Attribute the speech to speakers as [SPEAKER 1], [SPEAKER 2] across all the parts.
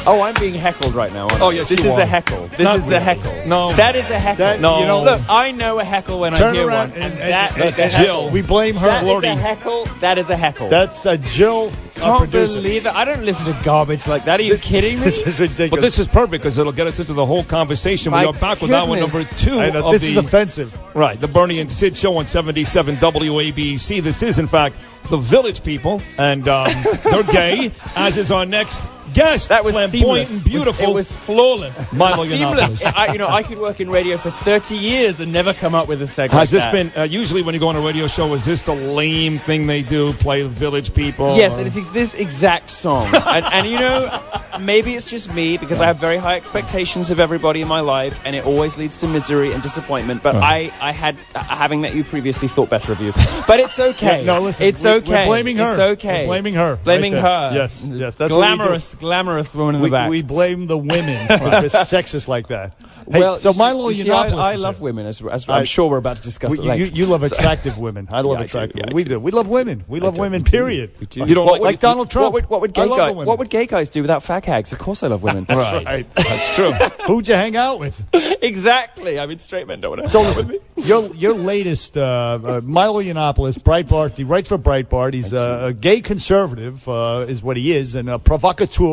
[SPEAKER 1] Oh, I'm being heckled right now.
[SPEAKER 2] Oh, yes,
[SPEAKER 1] this
[SPEAKER 2] you
[SPEAKER 1] is
[SPEAKER 2] are.
[SPEAKER 1] a heckle. This
[SPEAKER 2] Not
[SPEAKER 1] is
[SPEAKER 2] really.
[SPEAKER 1] a heckle.
[SPEAKER 2] No.
[SPEAKER 1] That is a heckle.
[SPEAKER 2] No.
[SPEAKER 1] Look, I know a heckle when I
[SPEAKER 3] Turn
[SPEAKER 1] hear
[SPEAKER 3] around
[SPEAKER 1] one.
[SPEAKER 3] and
[SPEAKER 1] That
[SPEAKER 2] that's
[SPEAKER 1] is a
[SPEAKER 2] Jill.
[SPEAKER 1] heckle.
[SPEAKER 3] We blame her.
[SPEAKER 1] That is a heckle. That is a heckle.
[SPEAKER 3] That's Jill, our
[SPEAKER 1] Can't
[SPEAKER 3] producer.
[SPEAKER 1] believe it. I don't listen to garbage like that. Are you kidding me?
[SPEAKER 3] This is ridiculous.
[SPEAKER 2] But this is perfect because it'll get us into the whole conversation. We
[SPEAKER 1] My
[SPEAKER 2] are back with that one, number
[SPEAKER 1] goodness.
[SPEAKER 2] 2
[SPEAKER 3] I know,
[SPEAKER 2] of
[SPEAKER 3] this
[SPEAKER 2] the...
[SPEAKER 3] is offensive.
[SPEAKER 2] Right, the Bernie and Sid show on 77 WABC. This is, in fact, the Village People, and they're gay, as is our next guest.
[SPEAKER 1] That was
[SPEAKER 2] flamboyant
[SPEAKER 1] seamless.
[SPEAKER 2] and beautiful.
[SPEAKER 1] It was flawless.
[SPEAKER 2] Milo
[SPEAKER 1] Seamless.
[SPEAKER 2] Yiannopoulos.
[SPEAKER 1] I could work in radio for 30 years and never come up with a segment.
[SPEAKER 2] Has this
[SPEAKER 1] like that.
[SPEAKER 2] been, usually when you go on a radio show, is this the lame thing they do, play the Village People?
[SPEAKER 1] Yes,
[SPEAKER 2] or-
[SPEAKER 1] it is this exact song. and you know, maybe it's just me because I have very high expectations of everybody in my life, and it always leads to misery and disappointment. But I had, having met you previously, thought better of you. But it's okay.
[SPEAKER 3] Yeah, no, listen.
[SPEAKER 1] It's okay.
[SPEAKER 3] We're blaming her.
[SPEAKER 1] It's okay.
[SPEAKER 3] We're blaming her.
[SPEAKER 1] Blaming
[SPEAKER 3] right
[SPEAKER 1] her.
[SPEAKER 3] there. Yes. That's what we do.
[SPEAKER 1] Glamorous woman in the back.
[SPEAKER 3] We blame the women for sexist like that. Hey,
[SPEAKER 1] well,
[SPEAKER 3] so
[SPEAKER 1] you see-
[SPEAKER 3] Milo
[SPEAKER 1] you see,
[SPEAKER 3] Yiannopoulos
[SPEAKER 1] I
[SPEAKER 3] is
[SPEAKER 1] love
[SPEAKER 3] here.
[SPEAKER 1] women, as I'm sure we're about to discuss at length.
[SPEAKER 3] You love attractive women. I love
[SPEAKER 1] I do,
[SPEAKER 3] attractive
[SPEAKER 1] yeah, I
[SPEAKER 3] women. We
[SPEAKER 1] do.
[SPEAKER 3] do. We love women. We love women,
[SPEAKER 1] we do.
[SPEAKER 3] period.
[SPEAKER 1] We do.
[SPEAKER 2] You don't
[SPEAKER 3] like Donald Trump.
[SPEAKER 1] What would
[SPEAKER 3] I
[SPEAKER 1] gay
[SPEAKER 3] love
[SPEAKER 1] guys?
[SPEAKER 3] the women.
[SPEAKER 1] What would gay guys do without fag hags? Of course, I love women.
[SPEAKER 3] Right.
[SPEAKER 2] That's true.
[SPEAKER 3] Who'd you hang out with?
[SPEAKER 1] Exactly. I mean, straight men don't want to.
[SPEAKER 3] So listen, your latest Milo Yiannopoulos, Breitbart. He writes for Breitbart. He's a gay conservative, is what he is, and a provocateur,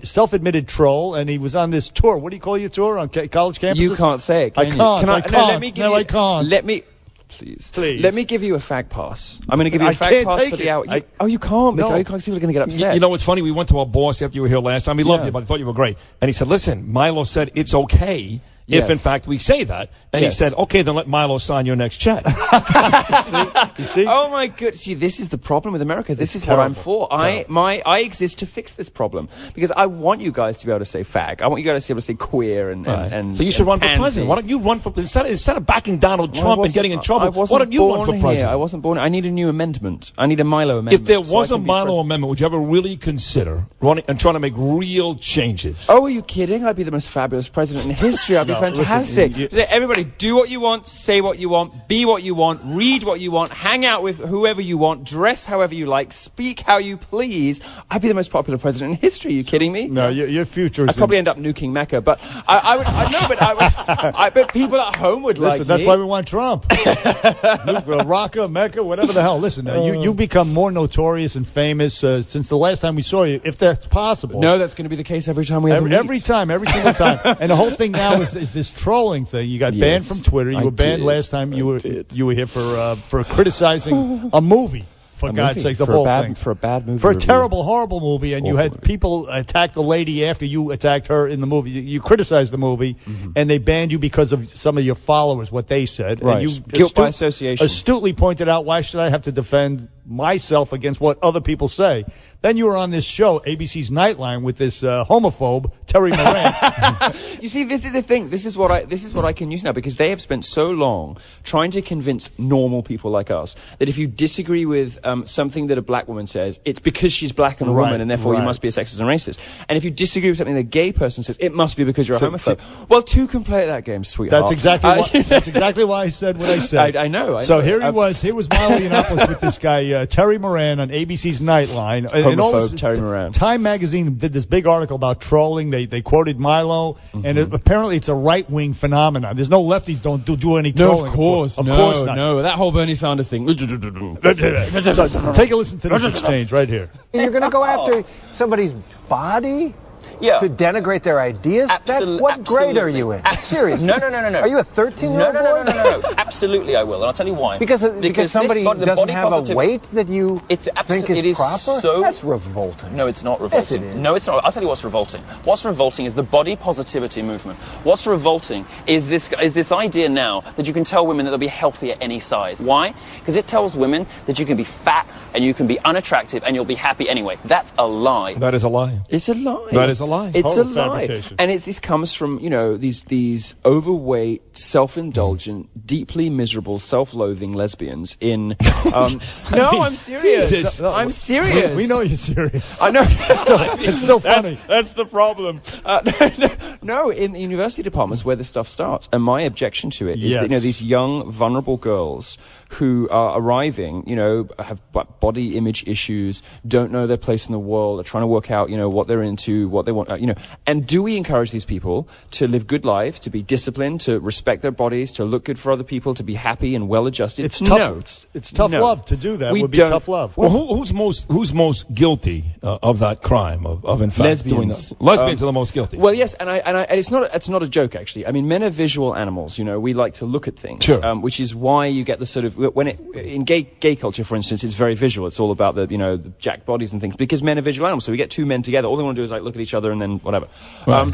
[SPEAKER 3] self-admitted troll. And he was on this tour. What do you call your tour on college campuses?
[SPEAKER 1] You can't say it. Can you?
[SPEAKER 3] I
[SPEAKER 1] No,
[SPEAKER 3] can't.
[SPEAKER 1] let me give
[SPEAKER 3] No,
[SPEAKER 1] you,
[SPEAKER 3] I can't.
[SPEAKER 1] Let me. Please.
[SPEAKER 3] Please.
[SPEAKER 1] Let me give you a fag pass. I'm going to give you a
[SPEAKER 3] I
[SPEAKER 1] fag
[SPEAKER 3] can't
[SPEAKER 1] pass
[SPEAKER 3] take
[SPEAKER 1] for the
[SPEAKER 3] it.
[SPEAKER 1] hour.
[SPEAKER 3] I-
[SPEAKER 1] You can't.
[SPEAKER 3] No.
[SPEAKER 1] Because people are going to get upset.
[SPEAKER 2] You know what's funny? We went to our boss after you were here last time. He loved
[SPEAKER 1] Yeah.
[SPEAKER 2] you, but I thought you were great. And he said, listen, Milo said it's okay if,
[SPEAKER 1] Yes.
[SPEAKER 2] in fact, we say that. And
[SPEAKER 1] Yes.
[SPEAKER 2] he said, okay, then let Milo sign your next check.
[SPEAKER 3] You see?
[SPEAKER 1] Oh my goodness! See, this is the problem with America. This
[SPEAKER 3] It's
[SPEAKER 1] is what I'm
[SPEAKER 3] terrible.
[SPEAKER 1] for. I exist to fix this problem because I want you guys to be able to say fag. I want you guys to be able to say queer and
[SPEAKER 2] So you should run for
[SPEAKER 1] pansy.
[SPEAKER 2] president. Why don't you run for instead of backing Donald
[SPEAKER 1] Well, I
[SPEAKER 2] Trump and
[SPEAKER 1] wasn't-
[SPEAKER 2] getting in trouble?
[SPEAKER 1] I
[SPEAKER 2] Why
[SPEAKER 1] wasn't
[SPEAKER 2] don't you run
[SPEAKER 1] born
[SPEAKER 2] for
[SPEAKER 1] here.
[SPEAKER 2] president?
[SPEAKER 1] I wasn't born. I need a new amendment. I need a Milo amendment.
[SPEAKER 2] If there
[SPEAKER 1] so I
[SPEAKER 2] was a
[SPEAKER 1] can be
[SPEAKER 2] Milo
[SPEAKER 1] president.
[SPEAKER 2] amendment, would you ever really consider running and trying to make real changes?
[SPEAKER 1] Oh, are you kidding? I'd be the most fabulous president in history. I'd be
[SPEAKER 3] No,
[SPEAKER 1] fantastic.
[SPEAKER 3] listen,
[SPEAKER 1] Everybody, do what you want, say what you want, be what you want, read what you want, hang out with whoever you want, dress however you like, speak how you please. I'd be the most popular president in history. Are you kidding me?
[SPEAKER 3] No, your future is.
[SPEAKER 1] I'd probably end up nuking Mecca, but but people at home would
[SPEAKER 3] Listen,
[SPEAKER 1] like
[SPEAKER 3] that's
[SPEAKER 1] me.
[SPEAKER 3] why we want Trump. Raqqa, Mecca, whatever the hell. Listen, you become more notorious and famous since the last time we saw you, if that's possible.
[SPEAKER 1] No, that's going to be the case every time we ever meet.
[SPEAKER 3] Every single time. And the whole thing now is this trolling thing. You got
[SPEAKER 1] Yes,
[SPEAKER 3] banned from Twitter. You
[SPEAKER 1] I
[SPEAKER 3] were banned
[SPEAKER 1] did.
[SPEAKER 3] last time you
[SPEAKER 1] I
[SPEAKER 3] were here for criticizing a movie. For
[SPEAKER 1] A
[SPEAKER 3] God's
[SPEAKER 1] movie.
[SPEAKER 3] sakes, the
[SPEAKER 1] For
[SPEAKER 3] whole
[SPEAKER 1] a bad,
[SPEAKER 3] thing.
[SPEAKER 1] For a bad movie.
[SPEAKER 3] For a
[SPEAKER 1] review.
[SPEAKER 3] terrible, horrible movie, and you
[SPEAKER 1] Awful
[SPEAKER 3] had
[SPEAKER 1] movie.
[SPEAKER 3] people attack the lady after you attacked her in the movie. You criticized the movie, and they banned you because of some of your followers, what they said.
[SPEAKER 1] Right.
[SPEAKER 3] And you
[SPEAKER 1] Guilt by association.
[SPEAKER 3] astutely pointed out, why should I have to defend myself against what other people say? Then you were on this show, ABC's Nightline, with this homophobe, Terry Moran.
[SPEAKER 1] You see, this is the thing. This is what I can use now because they have spent so long trying to convince normal people like us that if you disagree with something that a black woman says, it's because she's black and a woman, and therefore you must be a sexist and racist. And if you disagree with something that a gay person says, it must be because you're a homophobe. Well, two can play at that game, sweetheart.
[SPEAKER 3] That's exactly why I said what I said.
[SPEAKER 1] I know.
[SPEAKER 3] So here he was. Here was Milo Yiannopoulos with this guy Terry Moran on ABC's Nightline. And all this,
[SPEAKER 1] Terry Moran.
[SPEAKER 3] Time magazine did this big article about trolling. They quoted Milo, and apparently it's a right-wing phenomenon. There's no lefties don't do any
[SPEAKER 1] No,
[SPEAKER 3] trolling.
[SPEAKER 1] of course not. No, that whole Bernie Sanders thing.
[SPEAKER 3] So take a listen to this exchange right here.
[SPEAKER 4] You're going to go after somebody's body
[SPEAKER 5] Yeah.
[SPEAKER 4] to denigrate their ideas? What grade are you in? Seriously.
[SPEAKER 5] No.
[SPEAKER 4] Are you a 13-year-old boy?
[SPEAKER 5] No. Absolutely, I will, and I'll tell you why.
[SPEAKER 4] Because somebody
[SPEAKER 5] the
[SPEAKER 4] doesn't
[SPEAKER 5] body
[SPEAKER 4] have
[SPEAKER 5] positive-
[SPEAKER 4] a weight that you
[SPEAKER 5] It's
[SPEAKER 4] think
[SPEAKER 5] it
[SPEAKER 4] is
[SPEAKER 5] is
[SPEAKER 4] proper?
[SPEAKER 5] so-
[SPEAKER 4] That's revolting.
[SPEAKER 5] No, it's not revolting.
[SPEAKER 4] Yes, it is.
[SPEAKER 5] No, it's not. I'll tell you what's revolting. What's revolting is the body positivity movement. What's revolting is this idea now that you can tell women that they'll be healthy at any size. Why? Because it tells women that you can be fat and you can be unattractive and you'll be happy anyway. That's a lie.
[SPEAKER 2] That is a lie.
[SPEAKER 1] It's a lie.
[SPEAKER 2] That is a lie.
[SPEAKER 1] It's
[SPEAKER 3] Total
[SPEAKER 1] a lie.
[SPEAKER 3] fabrication.
[SPEAKER 1] And this comes from, these overweight, self-indulgent, deeply miserable, self-loathing lesbians in... No, I'm serious.
[SPEAKER 2] Jesus.
[SPEAKER 1] I'm serious.
[SPEAKER 3] We know you're serious.
[SPEAKER 1] I know.
[SPEAKER 3] It's still funny.
[SPEAKER 1] That's the problem. No, in the university departments where this stuff starts. And my objection to it is that,
[SPEAKER 3] Yes.
[SPEAKER 1] these young, vulnerable girls who are arriving, have body image issues, don't know their place in the world, are trying to work out, what they're into, what they want want, and do we encourage these people to live good lives, to be disciplined, to respect their bodies, to look good for other people, to be happy and well-adjusted?
[SPEAKER 3] It's tough. It's tough love to do that. Would be tough love.
[SPEAKER 2] Well, who's most guilty of that crime of in fact
[SPEAKER 1] lesbians?
[SPEAKER 2] Doing that? Lesbians are the most guilty.
[SPEAKER 1] Well, yes, and it's not a joke actually. I mean, men are visual animals. We like to look at things, which is why you get the sort of in gay culture, for instance, it's very visual. It's all about the jacked bodies and things because men are visual animals. So we get two men together. All they want to do is like look at each other and then whatever. Right.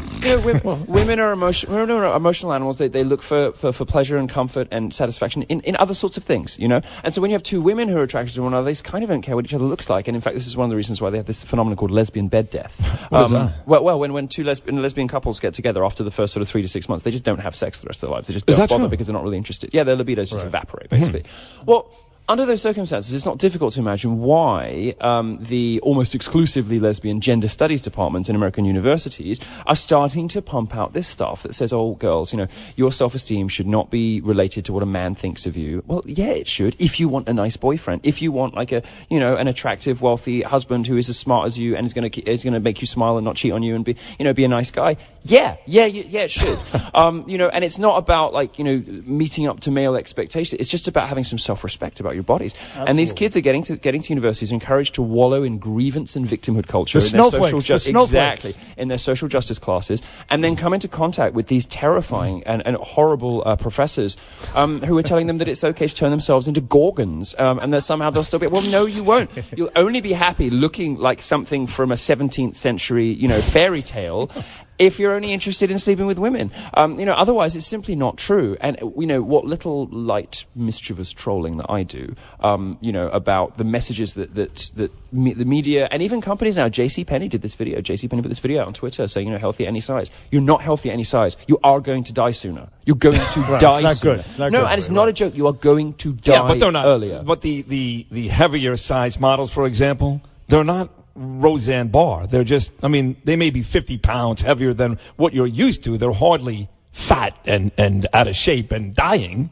[SPEAKER 1] Women are emotional animals. They look for pleasure and comfort and satisfaction in other sorts of things, And so when you have two women who are attracted to one another, they kind of don't care what each other looks like. And in fact, this is one of the reasons why they have this phenomenon called lesbian bed death.
[SPEAKER 2] What is that?
[SPEAKER 1] Well, when two lesbian couples get together after the first sort of 3 to 6 months, they just don't have sex the rest of their lives. They just don't bother because they're not really interested. Yeah, their libidos just evaporate, basically. Well, under those circumstances, it's not difficult to imagine why the almost exclusively lesbian gender studies departments in American universities are starting to pump out this stuff that says, oh, girls, your self-esteem should not be related to what a man thinks of you. Well, yeah, it should. If you want a nice boyfriend, if you want like an attractive, wealthy husband who is as smart as you and is going to make you smile and not cheat on you and be a nice guy. Yeah, it should. And it's not about meeting up to male expectations. It's just about having some self-respect about your bodies. Absolutely. And these kids are getting to universities encouraged to wallow in grievance and victimhood culture in their social justice classes, and then come into contact with these terrifying and horrible professors who are telling them that it's okay to turn themselves into gorgons, and that somehow they'll still be. Well, no, you won't. You'll only be happy looking like something from a 17th century fairy tale. If you're only interested in sleeping with women, otherwise it's simply not true. And what little light, mischievous trolling that I do, about the messages that the media and even companies now. JCPenney did this video. JCPenney put this video out on Twitter saying, healthy at any size. You're not healthy at any size. You are going to die sooner. You're going to die
[SPEAKER 3] it's not
[SPEAKER 1] sooner.
[SPEAKER 3] Good. It's not
[SPEAKER 1] no,
[SPEAKER 3] good.
[SPEAKER 1] And it's not a joke. You are going to die
[SPEAKER 2] but they're not,
[SPEAKER 1] earlier.
[SPEAKER 2] But the heavier size models, for example, they're not Roseanne Barr. They're just, they may be 50 pounds heavier than what you're used to. They're hardly fat and out of shape and dying.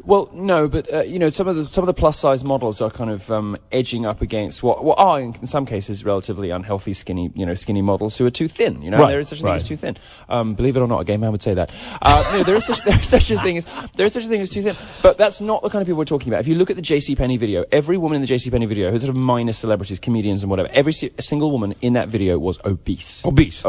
[SPEAKER 1] Well, no, but some of the plus size models are kind of edging up against what are in some cases relatively unhealthy skinny models who are too thin.
[SPEAKER 2] Right,
[SPEAKER 1] there is such a thing as too thin. Believe it or not, a gay man would say that. There is such a thing as too thin. But that's not the kind of people we're talking about. If you look at the JCPenney video, every woman in the JCPenney video, who's sort of minor celebrities, comedians and whatever, every single woman in that video was obese.
[SPEAKER 2] Obese.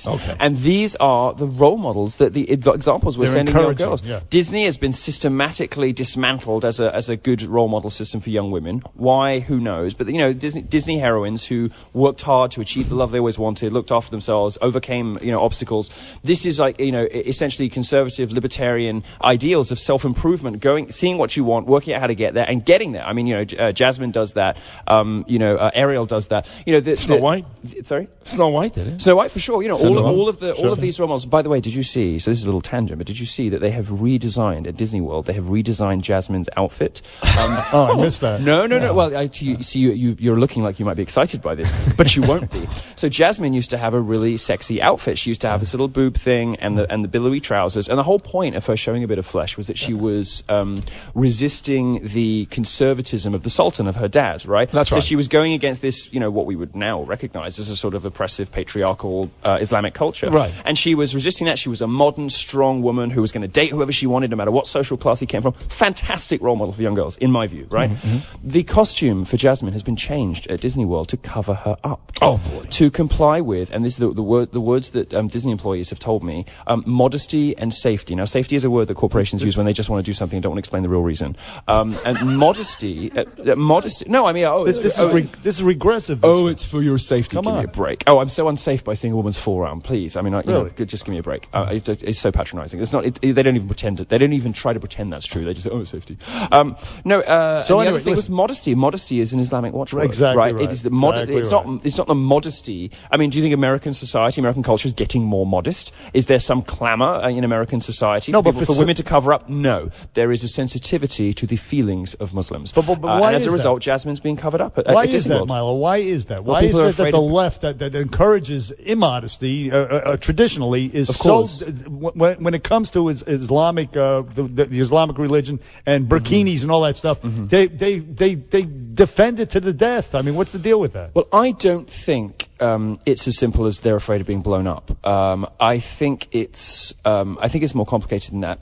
[SPEAKER 1] Okay. And these are the role models that the examples we're sending young girls.
[SPEAKER 3] Yeah.
[SPEAKER 1] Disney has been systematically dismantled as a good role model system for young women. Why? Who knows? But Disney heroines who worked hard to achieve the love they always wanted, looked after themselves, overcame obstacles. This is essentially conservative libertarian ideals of self-improvement, seeing what you want, working out how to get there, and getting there. Jasmine does that. Ariel does that.
[SPEAKER 2] Snow White.
[SPEAKER 1] Sorry,
[SPEAKER 2] Snow White did it.
[SPEAKER 1] Snow White for sure. All of these role models. By the way, did you see? So this is a little tangent, but did you see that they have redesigned at Disney World? They have redesigned Jasmine's outfit.
[SPEAKER 3] I missed that.
[SPEAKER 1] No. Well, you're looking like you might be excited by this, but you won't be. So Jasmine used to have a really sexy outfit. She used to have this little boob thing and the billowy trousers. And the whole point of her showing a bit of flesh was that she was resisting the conservatism of the Sultan, of her dad, right?
[SPEAKER 2] That's right.
[SPEAKER 1] So she was going against this, what we would now recognize as a sort of oppressive, patriarchal Islamic culture.
[SPEAKER 2] Right.
[SPEAKER 1] And she was resisting that. She was a modern, strong woman who was going to date whoever she wanted, no matter what social class he came from. Fantastic role model for young girls, in my view, right? Mm-hmm. The costume for Jasmine has been changed at Disney World to cover her up.
[SPEAKER 2] Oh, boy.
[SPEAKER 1] To comply with, and this is the words that Disney employees have told me, modesty and safety. Now, safety is a word that corporations use when they just want to do something and don't want to explain the real reason. And modesty, no, I mean,
[SPEAKER 3] this is regressive.
[SPEAKER 1] It's for your safety.
[SPEAKER 3] Come
[SPEAKER 1] give
[SPEAKER 3] on.
[SPEAKER 1] me a break. I'm so unsafe by seeing a woman's forearm. Please, I mean,
[SPEAKER 3] really?
[SPEAKER 1] Just give me a break. It's so patronizing. It's not. They don't even pretend. They don't even try to pretend that's true. They just say, safety. So anyway, the thing was modesty. Modesty is an Islamic watchword.
[SPEAKER 3] Exactly right.
[SPEAKER 1] It is it's not the modesty. I mean, do you think American society, American culture is getting more modest? Is there some clamor in American society for women to cover up? No. There is a sensitivity to the feelings of Muslims.
[SPEAKER 3] But why
[SPEAKER 1] and as
[SPEAKER 3] is
[SPEAKER 1] a result,
[SPEAKER 3] that?
[SPEAKER 1] Jasmine's being covered up at
[SPEAKER 3] Why
[SPEAKER 1] Disney
[SPEAKER 3] is that,
[SPEAKER 1] World.
[SPEAKER 3] Milo? Why is that?
[SPEAKER 1] Well,
[SPEAKER 3] Why is it that the
[SPEAKER 1] of...
[SPEAKER 3] left that encourages immodesty traditionally is so... When when it comes to Islamic, the Islamic religion and burkinis and all that stuff, they defend it to the death. I mean, what's the deal with that?
[SPEAKER 1] Well, I don't think it's as simple as they're afraid of being blown up. I think it's more complicated than that.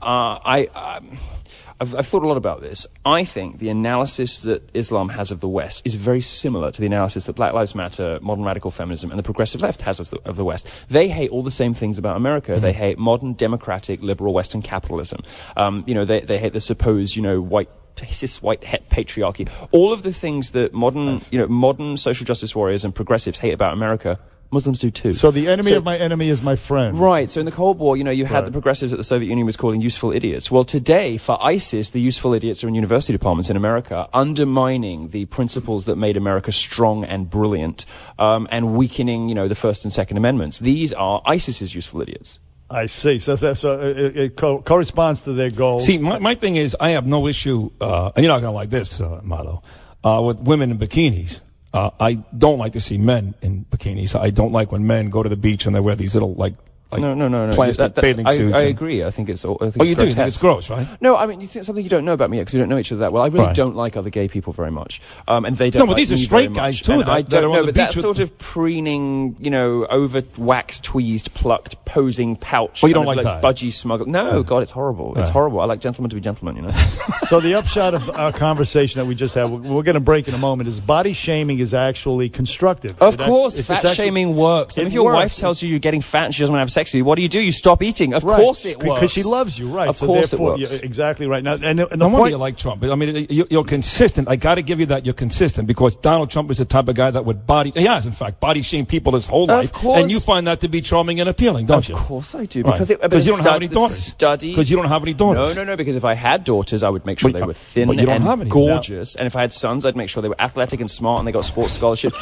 [SPEAKER 1] I've thought a lot about this. I think the analysis that Islam has of the West is very similar to the analysis that Black Lives Matter, modern radical feminism, and the progressive left has of the West. They hate all the same things about America. They hate modern, democratic, liberal Western capitalism. They hate the supposed, white het patriarchy. All of the things that modern social justice warriors and progressives hate about America, Muslims do too.
[SPEAKER 3] So the enemy of my enemy is my friend.
[SPEAKER 1] Right. So in the Cold War, you had the progressives that the Soviet Union was calling useful idiots. Well, today, for ISIS, the useful idiots are in university departments in America, undermining the principles that made America strong and brilliant, and weakening, the First and Second Amendments. These are ISIS's useful idiots.
[SPEAKER 3] I see. So it corresponds to their goals.
[SPEAKER 2] See, my thing is, I have no issue, and you're not going to like this, Milo, with women in bikinis. I don't like to see men in bikinis. I don't like when men go to the beach and they wear these little
[SPEAKER 1] no.
[SPEAKER 2] plastic bathing suits.
[SPEAKER 1] I agree. I think it's.
[SPEAKER 2] You do? You think it's gross, right?
[SPEAKER 1] No, I mean, you think something you don't know about me because you don't know each other that well. I really don't like other gay people very much, and they don't.
[SPEAKER 2] No, but these are straight guys too.
[SPEAKER 1] I don't know, but that sort of preening, over waxed, tweezed, plucked, posing pouch.
[SPEAKER 2] Well, you don't like that?
[SPEAKER 1] Budgie smuggle. No, God, it's horrible. It's horrible. I like gentlemen to be gentlemen.
[SPEAKER 3] So the upshot of our conversation that we just had, we're going to break in a moment, is body shaming is actually constructive.
[SPEAKER 1] Of course, fat shaming works. And if your wife tells you you're getting fat and she doesn't want to have sex with you, what do? You stop eating. Of course it works.
[SPEAKER 3] Because she loves you, right?
[SPEAKER 1] Of course it works.
[SPEAKER 3] Exactly right. Now, and the
[SPEAKER 2] no wonder
[SPEAKER 3] point
[SPEAKER 2] you like Trump. I mean, you're consistent. I got to give you that you're consistent because Donald Trump is the type of guy that would he has, in fact, body shame people his whole life.
[SPEAKER 1] Course.
[SPEAKER 2] And you find that to be charming and appealing, don't you?
[SPEAKER 1] Of course I do.
[SPEAKER 2] Right.
[SPEAKER 1] Because
[SPEAKER 2] you don't have any daughters. Because you don't have any daughters.
[SPEAKER 1] No. Because if I had daughters, I would make sure they were thin and gorgeous. And if I had sons, I'd make sure they were athletic and smart and they got sports scholarships.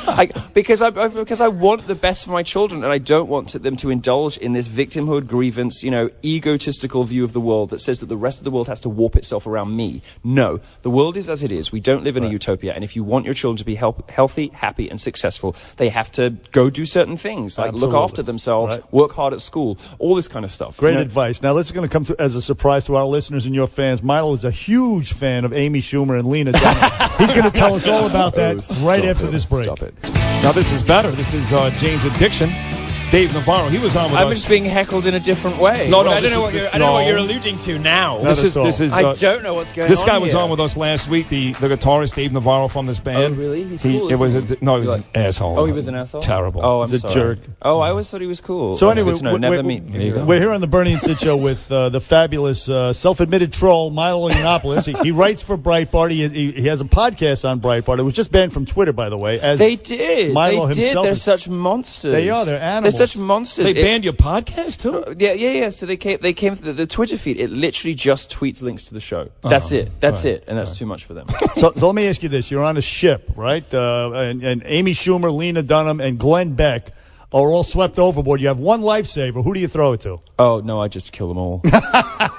[SPEAKER 1] Because I want the best for my children, and I don't want them to indulge in this victimhood, grievance, egotistical view of the world that says that the rest of the world has to warp itself around me. No, the world is as it is. We don't live in a utopia, and if you want your children to be healthy, happy, and successful, they have to go do certain things, like look after themselves, work hard at school, all this kind of stuff.
[SPEAKER 3] Great advice. Now, this is going to come as a surprise to our listeners and your fans. Milo is a huge fan of Amy Schumer and Lena Dunham. He's going to tell us all about that after this break.
[SPEAKER 1] Stop it.
[SPEAKER 2] Now, this is better. This is Jane's Addiction. Dave Navarro, he was on with us.
[SPEAKER 1] I'm just being heckled in a different way.
[SPEAKER 2] No,
[SPEAKER 1] I don't know what you're alluding to now.
[SPEAKER 2] This is.
[SPEAKER 1] I don't know what's going on.
[SPEAKER 2] This guy was on with us last week. The guitarist Dave Navarro from this band.
[SPEAKER 1] Oh, really? He's
[SPEAKER 2] He
[SPEAKER 1] cool.
[SPEAKER 2] was an asshole.
[SPEAKER 1] Oh, he was an asshole.
[SPEAKER 2] Terrible.
[SPEAKER 1] Oh, I'm
[SPEAKER 3] He's
[SPEAKER 1] sorry.
[SPEAKER 3] a jerk.
[SPEAKER 1] Oh, I always thought he was cool.
[SPEAKER 3] So anyway,
[SPEAKER 1] we're
[SPEAKER 3] here on the Bernie and Sid show with the fabulous self-admitted troll Milo Yiannopoulos. He writes for Breitbart. He has a podcast on Breitbart. It was just banned from Twitter, by the way. As
[SPEAKER 1] they did.
[SPEAKER 3] Milo
[SPEAKER 1] they
[SPEAKER 3] himself
[SPEAKER 1] did. They're such monsters.
[SPEAKER 3] They are. They're animals.
[SPEAKER 1] They're such monsters.
[SPEAKER 2] They banned your podcast too?
[SPEAKER 1] Yeah. So they came to the Twitter feed. It literally just tweets links to the show. That's it. And that's too much for them.
[SPEAKER 3] So let me ask you this: you're on a ship, right? And Amy Schumer, Lena Dunham, and Glenn Beck are all swept overboard. You have one lifesaver. Who do you throw it to?
[SPEAKER 1] Oh no, I just kill them all.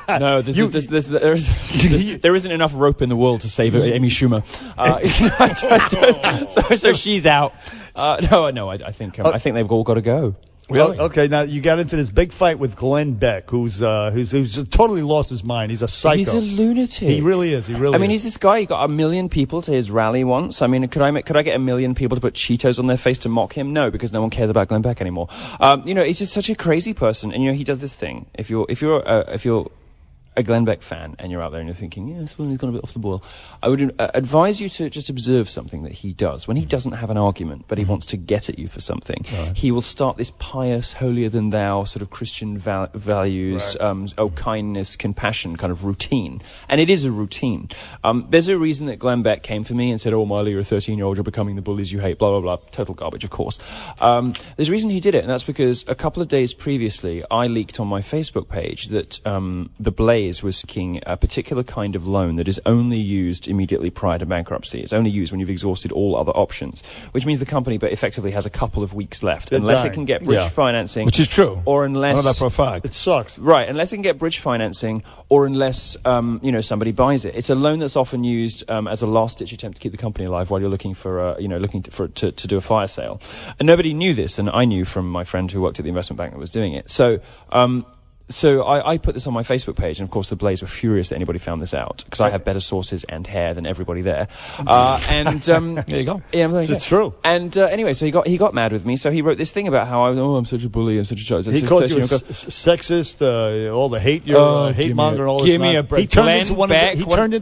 [SPEAKER 1] No, there isn't enough rope in the world to save Amy Schumer. So she's out. No, I think they've all got to go.
[SPEAKER 2] Really?
[SPEAKER 3] Okay, now you got into this big fight with Glenn Beck, who's totally lost his mind. He's a psycho.
[SPEAKER 1] He's a lunatic.
[SPEAKER 3] He really is.
[SPEAKER 1] I mean, he's this guy. He got 1 million people to his rally once. I mean, could I get 1 million people to put Cheetos on their face to mock him? No, because no one cares about Glenn Beck anymore. He's just such a crazy person, and he does this thing. If you're a Glenn Beck fan and you're out there and you're thinking, he's gone a bit off the boil, I would advise you to just observe something that he does. When he doesn't have an argument, but he wants to get at you for something, he will start this pious, holier-than-thou sort of Christian values, kindness, compassion kind of routine. And it is a routine. There's a reason that Glenn Beck came for me and said, Milo, you're a 13-year-old, you're becoming the bullies you hate, blah, blah, blah. Total garbage, of course. There's a reason he did it, and that's because a couple of days previously, I leaked on my Facebook page that the Blaze was seeking a particular kind of loan that is only used immediately prior to bankruptcy. It's only used when you've exhausted all other options, which means the company but effectively has a couple of weeks left, unless it can get bridge financing.
[SPEAKER 2] Which is true.
[SPEAKER 1] Or unless...
[SPEAKER 2] I know that for a fact.
[SPEAKER 3] It sucks.
[SPEAKER 1] Right, unless it can get bridge financing, or unless, somebody buys it. It's a loan that's often used as a last-ditch attempt to keep the company alive while you're looking for, to do a fire sale. And nobody knew this, and I knew from my friend who worked at the investment bank that was doing it. So So I put this on my Facebook page, and of course the Blaze were furious that anybody found this out, because I have better sources and hair than everybody there. And there
[SPEAKER 2] you go.
[SPEAKER 1] Yeah,
[SPEAKER 3] it's true.
[SPEAKER 1] And anyway, so he got mad with me. So he wrote this thing about how I'm such a bully, I'm such a child.
[SPEAKER 3] He called you sexist, all the hate monger, and all this.
[SPEAKER 1] Give me a break.
[SPEAKER 3] He turned into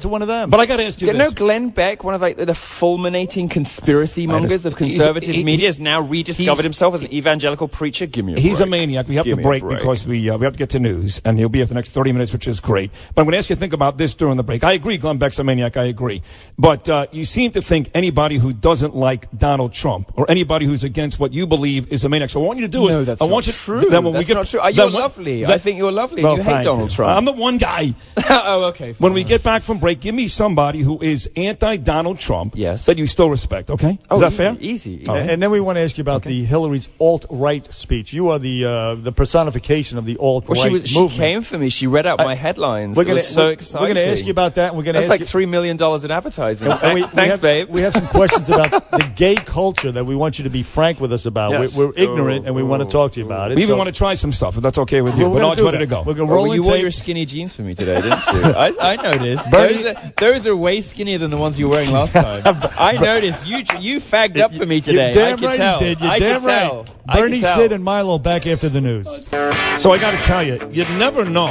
[SPEAKER 3] one of them.
[SPEAKER 2] But I got to ask you this.
[SPEAKER 1] No, Glenn Beck, one of like the fulminating conspiracy mongers of conservative media, has now rediscovered himself as an evangelical preacher. Give me a break.
[SPEAKER 2] He's a maniac. We have to break because we have to get to news, and he'll be here for the next 30 minutes, which is great. But I'm going to ask you to think about this during the break. I agree, Glenn Beck's a maniac. I agree. But you seem to think anybody who doesn't like Donald Trump or anybody who's against what you believe is a maniac. So what I want you to do is,
[SPEAKER 1] no, that's
[SPEAKER 2] I want
[SPEAKER 1] not
[SPEAKER 2] you
[SPEAKER 1] true.
[SPEAKER 2] Then when
[SPEAKER 1] that's
[SPEAKER 2] we get,
[SPEAKER 1] not true. You're lovely. I think you're lovely.
[SPEAKER 3] Well,
[SPEAKER 1] you hate Donald Trump.
[SPEAKER 2] I'm the one guy.
[SPEAKER 1] Oh, okay.
[SPEAKER 2] When we get back from break, give me somebody who is anti-Donald Trump that you still respect. Okay? Is that fair?
[SPEAKER 1] Easy.
[SPEAKER 3] Right. And then we want to ask you about the Hillary's alt-right speech. You are the personification of the alt-right movement.
[SPEAKER 1] She came for me. She read out my headlines. It was so exciting.
[SPEAKER 3] We're going to ask you about that. And
[SPEAKER 1] That's like $3 million in advertising. Thanks, babe.
[SPEAKER 3] We have some questions about the gay culture that we want you to be frank with us about.
[SPEAKER 2] Yes.
[SPEAKER 3] We're ignorant, and we want to talk to you about it.
[SPEAKER 2] We even want to try some stuff, if that's okay with you. Bernard's ready to go.
[SPEAKER 3] We're going to roll
[SPEAKER 1] you wore your skinny jeans for me today, didn't you? I noticed. Those are way skinnier than the ones you were wearing last time. I noticed. You fagged up for me today.
[SPEAKER 3] You're damn right you did. You're damn right. Bernie, Sid, and Milo back after the news.
[SPEAKER 2] So I got to tell you, you'd never know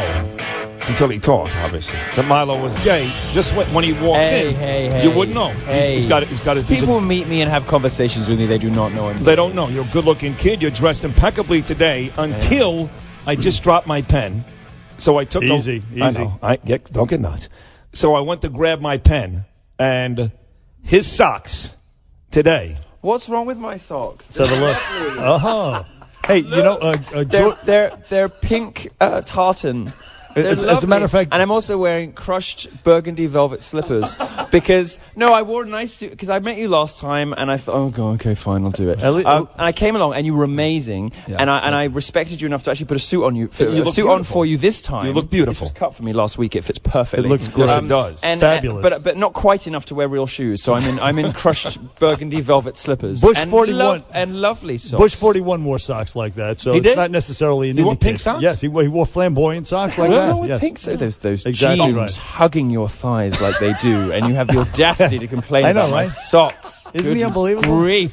[SPEAKER 2] until he talked, obviously, that Milo was gay. Just when he walks in, you wouldn't know. He's got
[SPEAKER 1] People meet me and have conversations with me. They do not know him.
[SPEAKER 2] They don't know. You're a good-looking kid. You're dressed impeccably today until I just dropped my pen. So I took
[SPEAKER 3] easy.
[SPEAKER 2] I know. Don't get nuts. So I went to grab my pen, and his socks today.
[SPEAKER 1] What's wrong with my socks?
[SPEAKER 3] Let's have a look. Hey,
[SPEAKER 1] they're pink tartan.
[SPEAKER 3] As a matter of fact,
[SPEAKER 1] and I'm also wearing crushed burgundy velvet slippers because I wore a nice suit because I met you last time and I thought, okay, fine, I'll do it. And I came along and you were amazing, and I respected you enough to actually put a suit on you, for you this time.
[SPEAKER 2] You look beautiful.
[SPEAKER 1] It was cut for me last week. It fits perfectly.
[SPEAKER 3] It looks great.
[SPEAKER 2] Yes, it does.
[SPEAKER 3] Fabulous.
[SPEAKER 1] But not quite enough to wear real shoes. So I'm in crushed burgundy velvet slippers.
[SPEAKER 3] Bush 41
[SPEAKER 1] and lovely socks.
[SPEAKER 3] Bush 41 wore socks like that, so it's not necessarily an indication.
[SPEAKER 2] He wore pink socks?
[SPEAKER 3] Yes, he wore flamboyant socks like that.
[SPEAKER 1] Yes. Pink, so those
[SPEAKER 3] exactly
[SPEAKER 1] jeans
[SPEAKER 3] right.
[SPEAKER 1] hugging your thighs like they do, and you have the audacity to complain about my socks.
[SPEAKER 3] Isn't he unbelievable?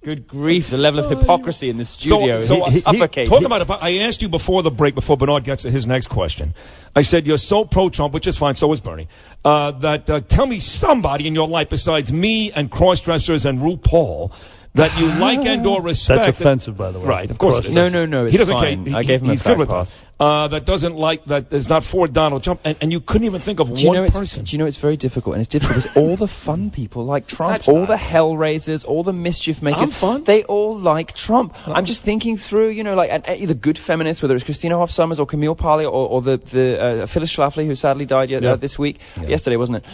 [SPEAKER 1] Good grief, the level of hypocrisy in the studio is suffocating.
[SPEAKER 2] Talk about it. I asked you before the break, before Bernard gets to his next question. I said, you're so pro-Trump, which is fine, so is Bernie, that tell me somebody in your life besides me and cross-dressers and RuPaul that you like and or respect.
[SPEAKER 3] That's offensive, by the way.
[SPEAKER 2] Right, of course.
[SPEAKER 1] No, it's
[SPEAKER 2] he doesn't
[SPEAKER 1] fine.
[SPEAKER 2] care.
[SPEAKER 1] I gave him
[SPEAKER 2] he's
[SPEAKER 1] a
[SPEAKER 2] good with
[SPEAKER 1] pass.
[SPEAKER 2] That doesn't like, that is not for Donald Trump, and you couldn't even think of one person.
[SPEAKER 1] Do you know it's very difficult, and it's difficult because all the fun people like Trump, the hellraisers, all the mischief makers,
[SPEAKER 2] I'm fun.
[SPEAKER 1] They all like Trump. I'm just thinking through, the good feminists, whether it's Christina Hoff Sommers or Camille Parley or the Phyllis Schlafly, who sadly died this week, yesterday, wasn't it?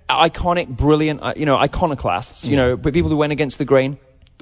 [SPEAKER 1] Iconic, brilliant, iconoclasts, but people who went against the grain.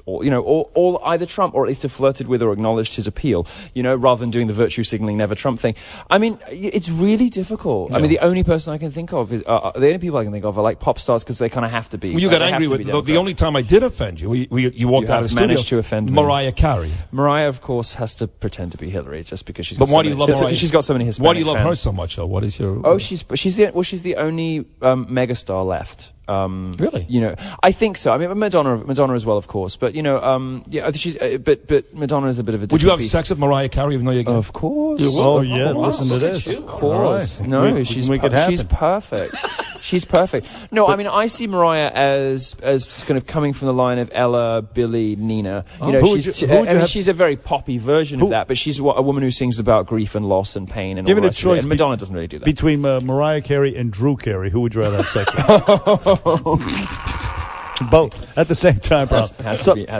[SPEAKER 1] Or either Trump, or at least have flirted with or acknowledged his appeal, rather than doing the virtue signaling never Trump thing. I mean, it's really difficult. Yeah. I mean, the only person I can think of is, the only people I can think of are like pop stars because they kind of have to be.
[SPEAKER 2] Well, you got angry with, the only time I did offend you, you walked out of the studio.
[SPEAKER 1] Managed to offend me.
[SPEAKER 2] Mariah Carey.
[SPEAKER 1] Mariah, of course, has to pretend to be Hillary just because she's
[SPEAKER 2] got why do you love Mariah?
[SPEAKER 1] Because she's got so many Hispanic
[SPEAKER 2] Why do you love
[SPEAKER 1] fans.
[SPEAKER 2] her so much, though? What is your...
[SPEAKER 1] Oh, she's the only megastar left.
[SPEAKER 2] Really?
[SPEAKER 1] I think so. I mean, Madonna as well, of course. But she's. But Madonna is a bit of a.
[SPEAKER 2] Would you have sex with Mariah Carey even though you're gay?
[SPEAKER 1] Of course.
[SPEAKER 3] Oh yeah, listen to this.
[SPEAKER 1] Of course.
[SPEAKER 3] Right.
[SPEAKER 1] No, she's perfect. She's perfect. No, I mean, I see Mariah as kind of coming from the line of Ella, Billie, Nina. She's a very poppy version of that, but she's a woman who sings about grief and loss and pain and all the rest of it. And Madonna doesn't really do that.
[SPEAKER 3] Between Mariah Carey and Drew Carey, who would you rather have sex with? Both at the same time,
[SPEAKER 1] has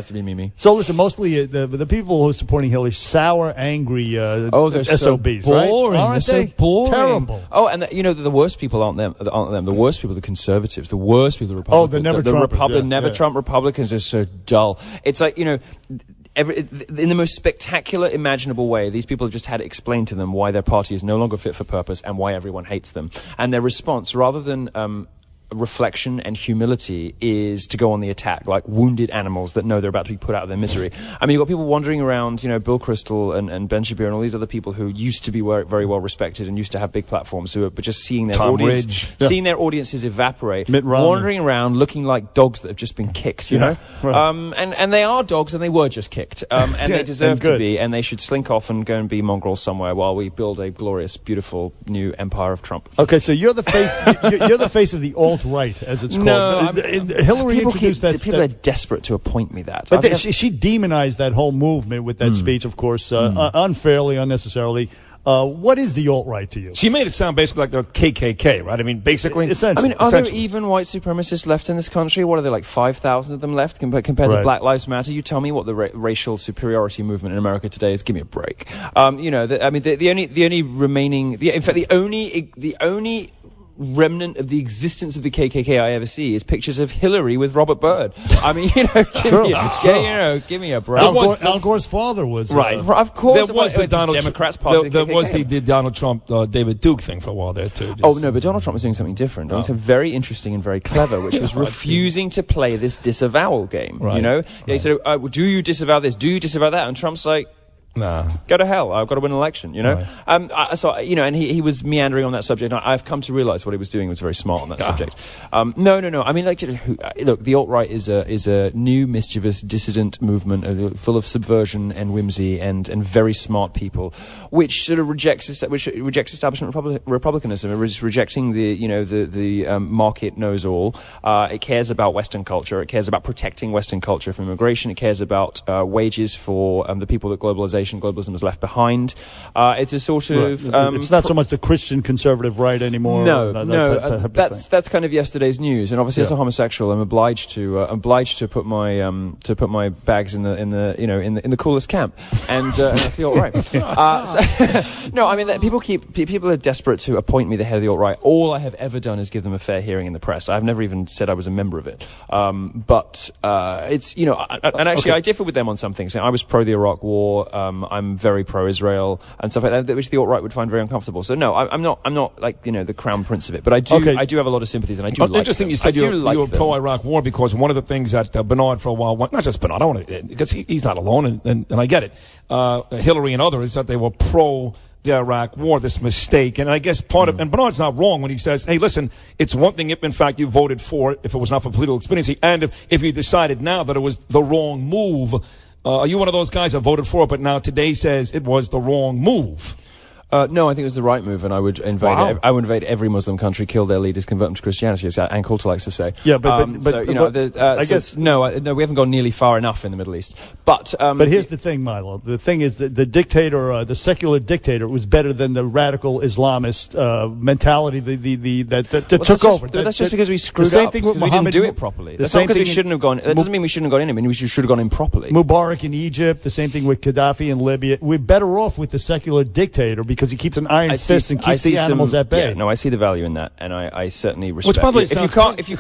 [SPEAKER 1] to be Mimi.
[SPEAKER 3] So listen, mostly the people who are supporting Hillary, sour, angry,
[SPEAKER 1] they're
[SPEAKER 3] SOBs,
[SPEAKER 1] so
[SPEAKER 3] boring,
[SPEAKER 1] right?
[SPEAKER 3] Aren't they?
[SPEAKER 1] So boring.
[SPEAKER 3] Terrible.
[SPEAKER 1] Oh, and the worst people aren't them. The worst people are the conservatives. The worst people are the Republicans.
[SPEAKER 3] The never
[SPEAKER 1] Trump Republicans are so dull. It's like in the most spectacular imaginable way, these people have just had it explained to them why their party is no longer fit for purpose and why everyone hates them. And their response, rather than reflection and humility is to go on the attack, like wounded animals that know they're about to be put out of their misery. I mean, you've got people wandering around, Bill Kristol and Ben Shapiro and all these other people who used to be very well respected and used to have big platforms, but just seeing their seeing their audiences evaporate, wandering around looking like dogs that have just been kicked, you know? Right. And they are dogs and they were just kicked, and they deserve to be, and they should slink off and go and be mongrels somewhere while we build a glorious, beautiful new empire of Trump.
[SPEAKER 3] Okay, so you're the face. You're the face of the alt-right, as it's called.
[SPEAKER 1] No,
[SPEAKER 3] Hillary introduced that.
[SPEAKER 1] People are desperate to appoint me that.
[SPEAKER 3] But she demonized that whole movement with that speech, of course, unfairly, unnecessarily. What is the alt-right to you?
[SPEAKER 2] She made it sound basically like they're KKK, right? I mean, basically.
[SPEAKER 3] Essentially.
[SPEAKER 1] I mean, are there even white supremacists left in this country? What are there, like 5,000 of them left compared to Black Lives Matter? You tell me what the racial superiority movement in America today is. Give me a break. The only remaining, in fact, the only remnant of the existence of the KKK I ever see is pictures of Hillary with Robert Byrd. I mean, give me a break.
[SPEAKER 3] Al Gore's father was
[SPEAKER 2] right.
[SPEAKER 1] Of course,
[SPEAKER 2] there was the
[SPEAKER 1] Democrats party.
[SPEAKER 2] There was the Donald Trump, David Duke thing for a while there too.
[SPEAKER 1] Oh no, but Donald Trump was doing something different. It was very interesting and very clever, which was refusing to play this disavowal game. Right. You know, he said, "Do you disavow this? Do you disavow that?" And Trump's like, nah, go to hell. I've got to win an election, you know. Right. And he was meandering on that subject. I've come to realize what he was doing was very smart on that subject. No. I mean, look, the alt-right is a new, mischievous, dissident movement full of subversion and whimsy and very smart people, which sort of rejects establishment republicanism. It was rejecting the market knows all. It cares about Western culture. It cares about protecting Western culture from immigration. It cares about wages for the people that globalization globalism has left behind. It's a sort of
[SPEAKER 3] it's not so much the Christian conservative right anymore.
[SPEAKER 1] That's kind of yesterday's news. And obviously, as a homosexual, I'm obliged to put my bags in the coolest camp, and that's the alt-right. No, I mean people are desperate to appoint me the head of the alt-right. All I have ever done is give them a fair hearing in the press. I've never even said I was a member of it. But it's I differ with them on some things. I was pro the Iraq War. I'm very pro-Israel and stuff like that, which the alt-right would find very uncomfortable. So no, I'm not like the crown prince of it, but I do have a lot of sympathies, and I do like
[SPEAKER 2] interesting
[SPEAKER 1] them.
[SPEAKER 2] You said you were pro-Iraq war, because one of the things that Bernard for a while, not just Bernard, I want to, because he's not alone, and I get it, Hillary and others, that they were pro the Iraq war, this mistake. And I guess part of, and Bernard's not wrong when he says, hey, listen, it's one thing if in fact you voted for it, if it was not for political expediency, and if you decided now that it was the wrong move. Are you one of those guys that voted for it, but now today says it was the wrong move?
[SPEAKER 1] No, I think it was the right move, and I would invade every Muslim country, kill their leaders, convert them to Christianity, as Ann Coulter likes to say.
[SPEAKER 3] Yeah, I guess
[SPEAKER 1] no, we haven't gone nearly far enough in the Middle East. But
[SPEAKER 3] here's the thing, Milo. The thing is that the dictator, the secular dictator, was better than the radical Islamist mentality that took over.
[SPEAKER 1] That's just because we screwed
[SPEAKER 3] up.
[SPEAKER 1] Thing with Muhammad, we didn't do it properly. That's not because we shouldn't have gone. That doesn't mean we shouldn't have gone in. I mean, we should have gone in properly.
[SPEAKER 3] Mubarak in Egypt, the same thing with Gaddafi in Libya. We're better off with the secular dictator because he keeps an iron fist and keeps the animals at bay.
[SPEAKER 1] Yeah, no, I see the value in that, and I certainly respect it. If you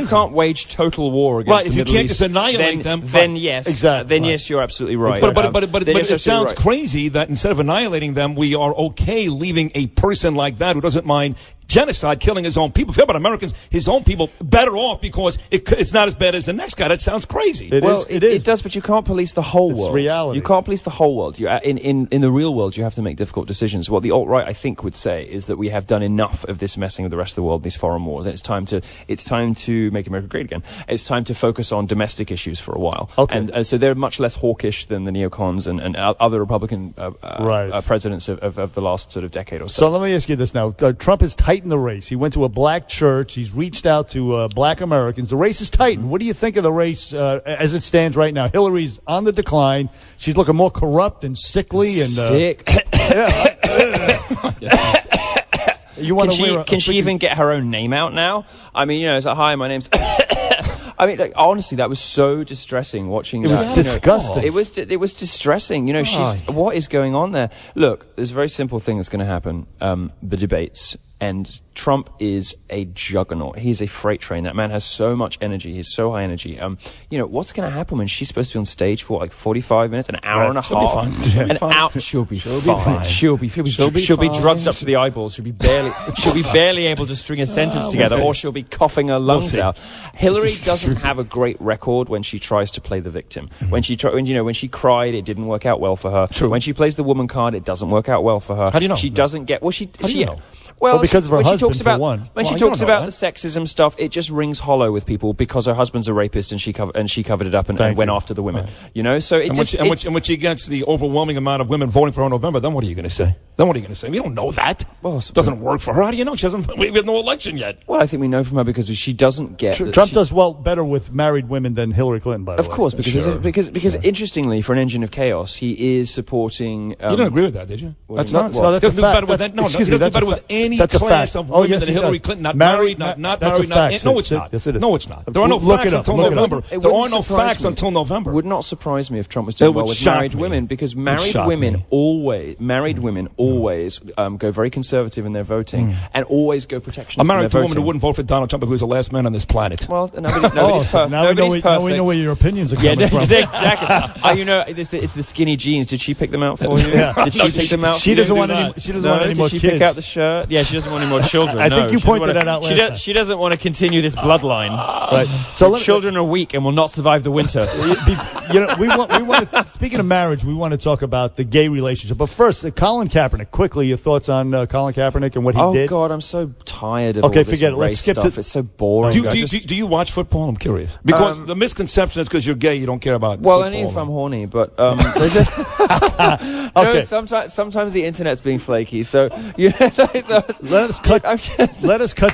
[SPEAKER 1] can't wage total war against the Middle East,
[SPEAKER 2] if you can't just annihilate them,
[SPEAKER 1] then yes, exactly. Then yes, you're absolutely right.
[SPEAKER 2] But it sounds crazy that instead of annihilating them, we are okay leaving a person like that who doesn't mind genocide, killing his own people. Forget about Americans, his own people, better off because it's not as bad as the next guy. That sounds crazy.
[SPEAKER 1] It does, but you can't police the whole world.
[SPEAKER 3] It's reality.
[SPEAKER 1] You can't police the whole world. In the real world, you have to make difficult decisions. What the alt-right, I think, would say is that we have done enough of this messing with the rest of the world, these foreign wars, and it's time to make America great again. It's time to focus on domestic issues for a while.
[SPEAKER 3] Okay.
[SPEAKER 1] And so they're much less hawkish than the neocons and other Republican presidents of the last sort of decade or so.
[SPEAKER 3] So let me ask you this now. Trump has tightened the race. He went to a black church. He's reached out to black Americans. The race is tightened. What do you think of the race as it stands right now? Hillary's on the decline. She's looking more corrupt and sickly and
[SPEAKER 1] sick.
[SPEAKER 3] You want
[SPEAKER 1] can she even get her own name out now? I mean, it's like, hi, my name's. I mean, honestly, that was so distressing watching that.
[SPEAKER 3] It was disgusting.
[SPEAKER 1] It was distressing. What is going on there? Look, there's a very simple thing that's going to happen. The debates. And Trump is a juggernaut. He's a freight train. That man has so much energy. He's so high energy. What's going to happen when she's supposed to be on stage for like 45 minutes, an hour and a half? She'll be fine. She'll be drugged up to the eyeballs. She'll be barely able to string a sentence together, or she'll be coughing her lungs out. Hillary doesn't have a great record when she tries to play the victim. When she cried, it didn't work out well for her.
[SPEAKER 2] True.
[SPEAKER 1] When she plays the woman card, it doesn't work out well for her.
[SPEAKER 2] How do you know?
[SPEAKER 1] She doesn't get. Well,
[SPEAKER 2] How do you know?
[SPEAKER 3] Well, because of her husband,
[SPEAKER 1] talks about,
[SPEAKER 3] for one.
[SPEAKER 1] When she talks about the sexism stuff, it just rings hollow with people because her husband's a rapist and she covered it up and went after the women. Right. So it
[SPEAKER 2] when she gets the overwhelming amount of women voting for her in November, then what are you going to say? We don't know that. Well, it doesn't work for her. How do you know? We have no election yet.
[SPEAKER 1] Well, I think we know from her because she doesn't get.
[SPEAKER 3] Trump does better with married women than Hillary Clinton, by the way.
[SPEAKER 1] Of course, because interestingly, for an engine of chaos, he is supporting.
[SPEAKER 2] You didn't agree with that, did you?
[SPEAKER 3] That's not. No, that's a fact.
[SPEAKER 2] He doesn't do better with any class of women than Hillary Clinton. Not married, not married. No, it's not.
[SPEAKER 3] Yes, it is.
[SPEAKER 2] No, it's not. There are no facts until November. There are no facts until November.
[SPEAKER 1] It would not surprise me if Trump was doing well with married women, because married women always go very conservative in their voting and always go protection.
[SPEAKER 2] I'm married to a woman who wouldn't vote for Donald Trump, who was the last man on this planet.
[SPEAKER 1] Well, nobody's perfect.
[SPEAKER 3] Now we know where your opinions are coming from.
[SPEAKER 1] Exactly. It's the skinny jeans. Did she pick them out for you?
[SPEAKER 3] Yeah.
[SPEAKER 1] Did she pick them out?
[SPEAKER 3] She doesn't want any more kids.
[SPEAKER 1] Did she pick out the shirt? Yeah, she doesn't want any more children.
[SPEAKER 3] I think you pointed that out last time.
[SPEAKER 1] She doesn't want to continue this bloodline.
[SPEAKER 3] Right. So
[SPEAKER 1] children are weak and will not survive the winter.
[SPEAKER 3] We want to, speaking of marriage, we want to talk about the gay relationship. But first, Colin Kaepernick. Quickly, your thoughts on Colin Kaepernick and what he did?
[SPEAKER 1] Oh God, I'm so tired of all this
[SPEAKER 3] forget it. Let's
[SPEAKER 1] race
[SPEAKER 3] skip
[SPEAKER 1] stuff. It's so boring.
[SPEAKER 2] Do you watch football? I'm curious. Because the misconception is because you're gay, you don't care about
[SPEAKER 1] football.
[SPEAKER 2] Well,
[SPEAKER 1] only if I'm horny, but
[SPEAKER 3] okay.
[SPEAKER 1] Sometimes the internet's being flaky. So let
[SPEAKER 3] us cut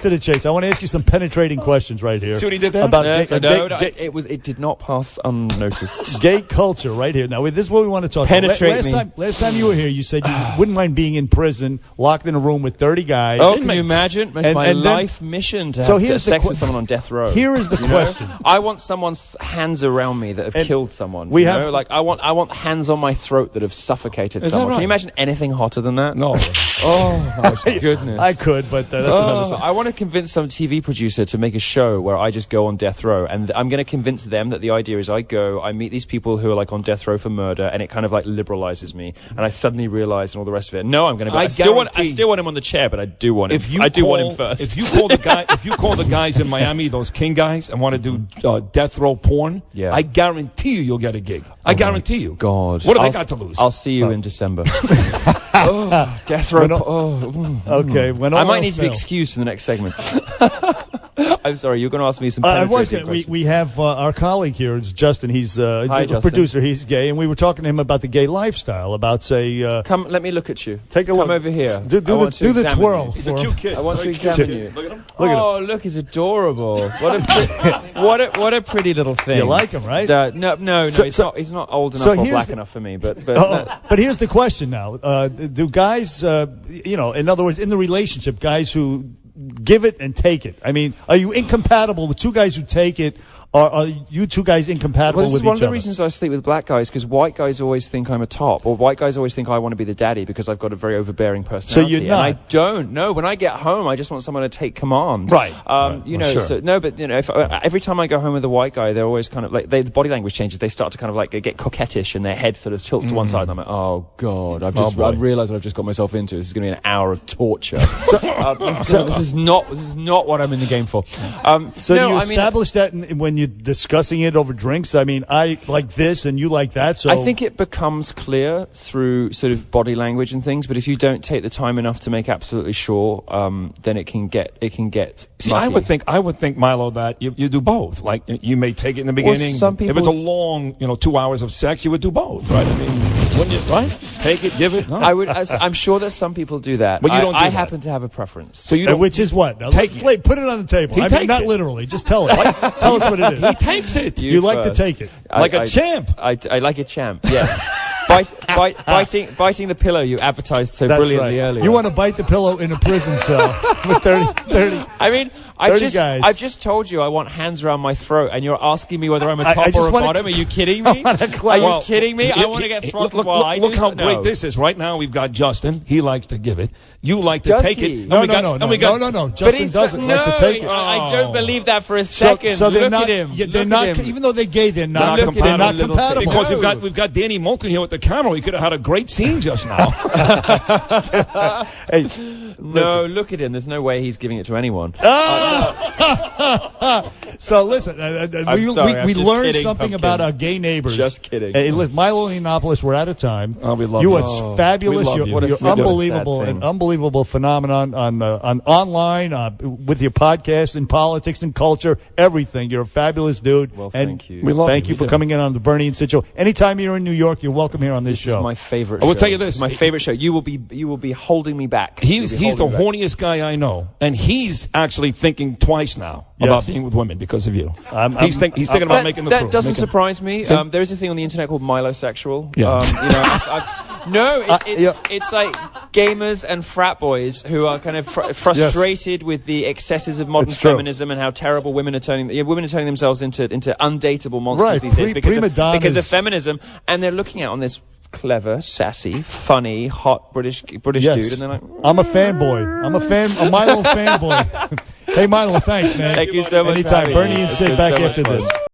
[SPEAKER 3] to the chase. I want to ask you some penetrating questions right here.
[SPEAKER 2] See what he did there?
[SPEAKER 3] About
[SPEAKER 1] it did not pass unnoticed.
[SPEAKER 3] Gay culture right here. Now, this is what we want to talk about. Last time you were here, you said you wouldn't mind being in prison, locked in a room with 30 guys.
[SPEAKER 1] Oh, can you imagine? It's my life mission to have sex with someone on death row.
[SPEAKER 3] Here is the question.
[SPEAKER 1] I want someone's hands around me that have killed someone. I want hands on my throat that have suffocated someone. Right? Can you imagine anything hotter than that?
[SPEAKER 2] No.
[SPEAKER 1] Oh, my goodness.
[SPEAKER 3] I could, but that's another thing.
[SPEAKER 1] I want to convince some TV producer to make a show where I just go on death row, and I'm going to convince them that the idea is I meet these people who are like on death row for murder, and it kind of like liberalizes me, and I suddenly realize and all the rest of it. No, I'm going to go. I still want him on the chair, but I do want him. Want him first.
[SPEAKER 2] If you call the guys in Miami, those King guys, and want to do death row porn, I guarantee you'll get a gig. I guarantee you.
[SPEAKER 1] God.
[SPEAKER 2] What have they got to lose?
[SPEAKER 1] I'll see you in December. Death row.
[SPEAKER 3] Okay.
[SPEAKER 1] I might need to be excused for the next segment. I'm sorry, you're going to ask me some questions.
[SPEAKER 3] We have our colleague here, it's Justin. He's a producer. He's gay, and we were talking to him about the gay lifestyle. About
[SPEAKER 1] come, let me look at you.
[SPEAKER 3] Take a look.
[SPEAKER 1] Come over here.
[SPEAKER 3] Do the twirl.
[SPEAKER 2] He's a cute kid.
[SPEAKER 1] I want to examine you.
[SPEAKER 2] Look at him.
[SPEAKER 1] Look, he's adorable. What a pretty little thing.
[SPEAKER 3] You like him, right?
[SPEAKER 1] No. He's not old enough or black enough for me. But
[SPEAKER 3] here's the question now: do guys, in other words, in the relationship, guys who give it and take it? I mean, are you incompatible with two guys who take it? Are you two guys incompatible with each other?
[SPEAKER 1] This is one of the reasons I sleep with black guys, because white guys always think I'm a top, or white guys always think I want to be the daddy because I've got a very overbearing personality.
[SPEAKER 3] So you're not?
[SPEAKER 1] And I don't. No, when I get home, I just want someone to take command.
[SPEAKER 2] Right.
[SPEAKER 1] Sure. So, no, but if every time I go home with a white guy, they're always kind of like, the body language changes. They start to kind of like get coquettish, and their head sort of tilts to one side. And I'm like, oh God, I've realized what I've just got myself into. This is going to be an hour of torture. So this is not what I'm in the game for.
[SPEAKER 3] Do you establish that when you're discussing it over drinks? I mean, I like this and you like that. So
[SPEAKER 1] I think it becomes clear through sort of body language and things. But if you don't take the time enough to make absolutely sure, then it can get.
[SPEAKER 2] See, mucky. I would think, Milo, that you do both. Like you may take it in the beginning.
[SPEAKER 1] Well, some people,
[SPEAKER 2] if it's a long, 2 hours of sex, you would do both, right? I mean, wouldn't you? Right? Take it, give it. No.
[SPEAKER 1] I'm sure that some people do that.
[SPEAKER 2] But you don't. I
[SPEAKER 1] happen to have a preference.
[SPEAKER 3] So you don't, which is what? Now, put it on the table. Not literally. Just tell us. Tell us what it is.
[SPEAKER 2] He takes it.
[SPEAKER 3] You like to take it
[SPEAKER 2] like a champ.
[SPEAKER 1] I like a champ. Yes. Biting the pillow you advertised so brilliantly earlier.
[SPEAKER 3] You want to bite the pillow in a prison cell with 30.
[SPEAKER 1] I mean,
[SPEAKER 3] guys.
[SPEAKER 1] I've just told you I want hands around my throat, and you're asking me whether I'm a top or a bottom. Are you kidding me? Are you kidding me? I want to get throttled while I do.
[SPEAKER 2] Look how great this is. Right now we've got Justin. He likes to give it. You like to take it.
[SPEAKER 3] No. Justin doesn't like to take it.
[SPEAKER 1] I don't believe that for a second.
[SPEAKER 3] So they're
[SPEAKER 1] look
[SPEAKER 3] not.
[SPEAKER 1] at him.
[SPEAKER 3] They're not. Even though they're gay, they're not compatible.
[SPEAKER 2] Because we've got Danny Mulkin here with the camera. We could have had a great scene just now.
[SPEAKER 3] Hey,
[SPEAKER 1] no, look at him. There's no way he's giving it to anyone.
[SPEAKER 3] So listen, we learned something
[SPEAKER 1] Pumpkin.
[SPEAKER 3] about our gay neighbors.
[SPEAKER 1] Just kidding.
[SPEAKER 3] Hey, look, Milo Yiannopoulos, we're out of time.
[SPEAKER 2] Oh, we love
[SPEAKER 3] you.
[SPEAKER 2] you.
[SPEAKER 3] Are fabulous. You're unbelievable, an unbelievable phenomenon on online with your podcast and politics and culture, everything. You're a fabulous dude.
[SPEAKER 1] Well,
[SPEAKER 3] and
[SPEAKER 1] thank you.
[SPEAKER 3] We thank you for coming in on the Bernie and Sid show. Anytime you're in New York, you're welcome here on this show.
[SPEAKER 1] This is my favorite.
[SPEAKER 2] I will
[SPEAKER 1] show.
[SPEAKER 2] tell you this.
[SPEAKER 1] It's my favorite show. You will be holding me back.
[SPEAKER 2] He's the horniest guy I know, and he's actually thinking twice now about being with women because of you. He's thinking about making the
[SPEAKER 1] That doesn't surprise me. There is a thing on the internet called Milosexual.
[SPEAKER 2] Yeah.
[SPEAKER 1] It's like gamers and frat boys who are kind of frustrated with the excesses of modern feminism and how terrible women are turning themselves into undateable monsters these days because of feminism, and they're looking out on this clever, sassy, funny, hot British dude, and they're like,
[SPEAKER 3] I'm a fanboy. I'm a Milo fanboy. Hey, Milo, thanks, man.
[SPEAKER 1] Thank you so much.
[SPEAKER 3] Anytime. Bernie and Sid back after this.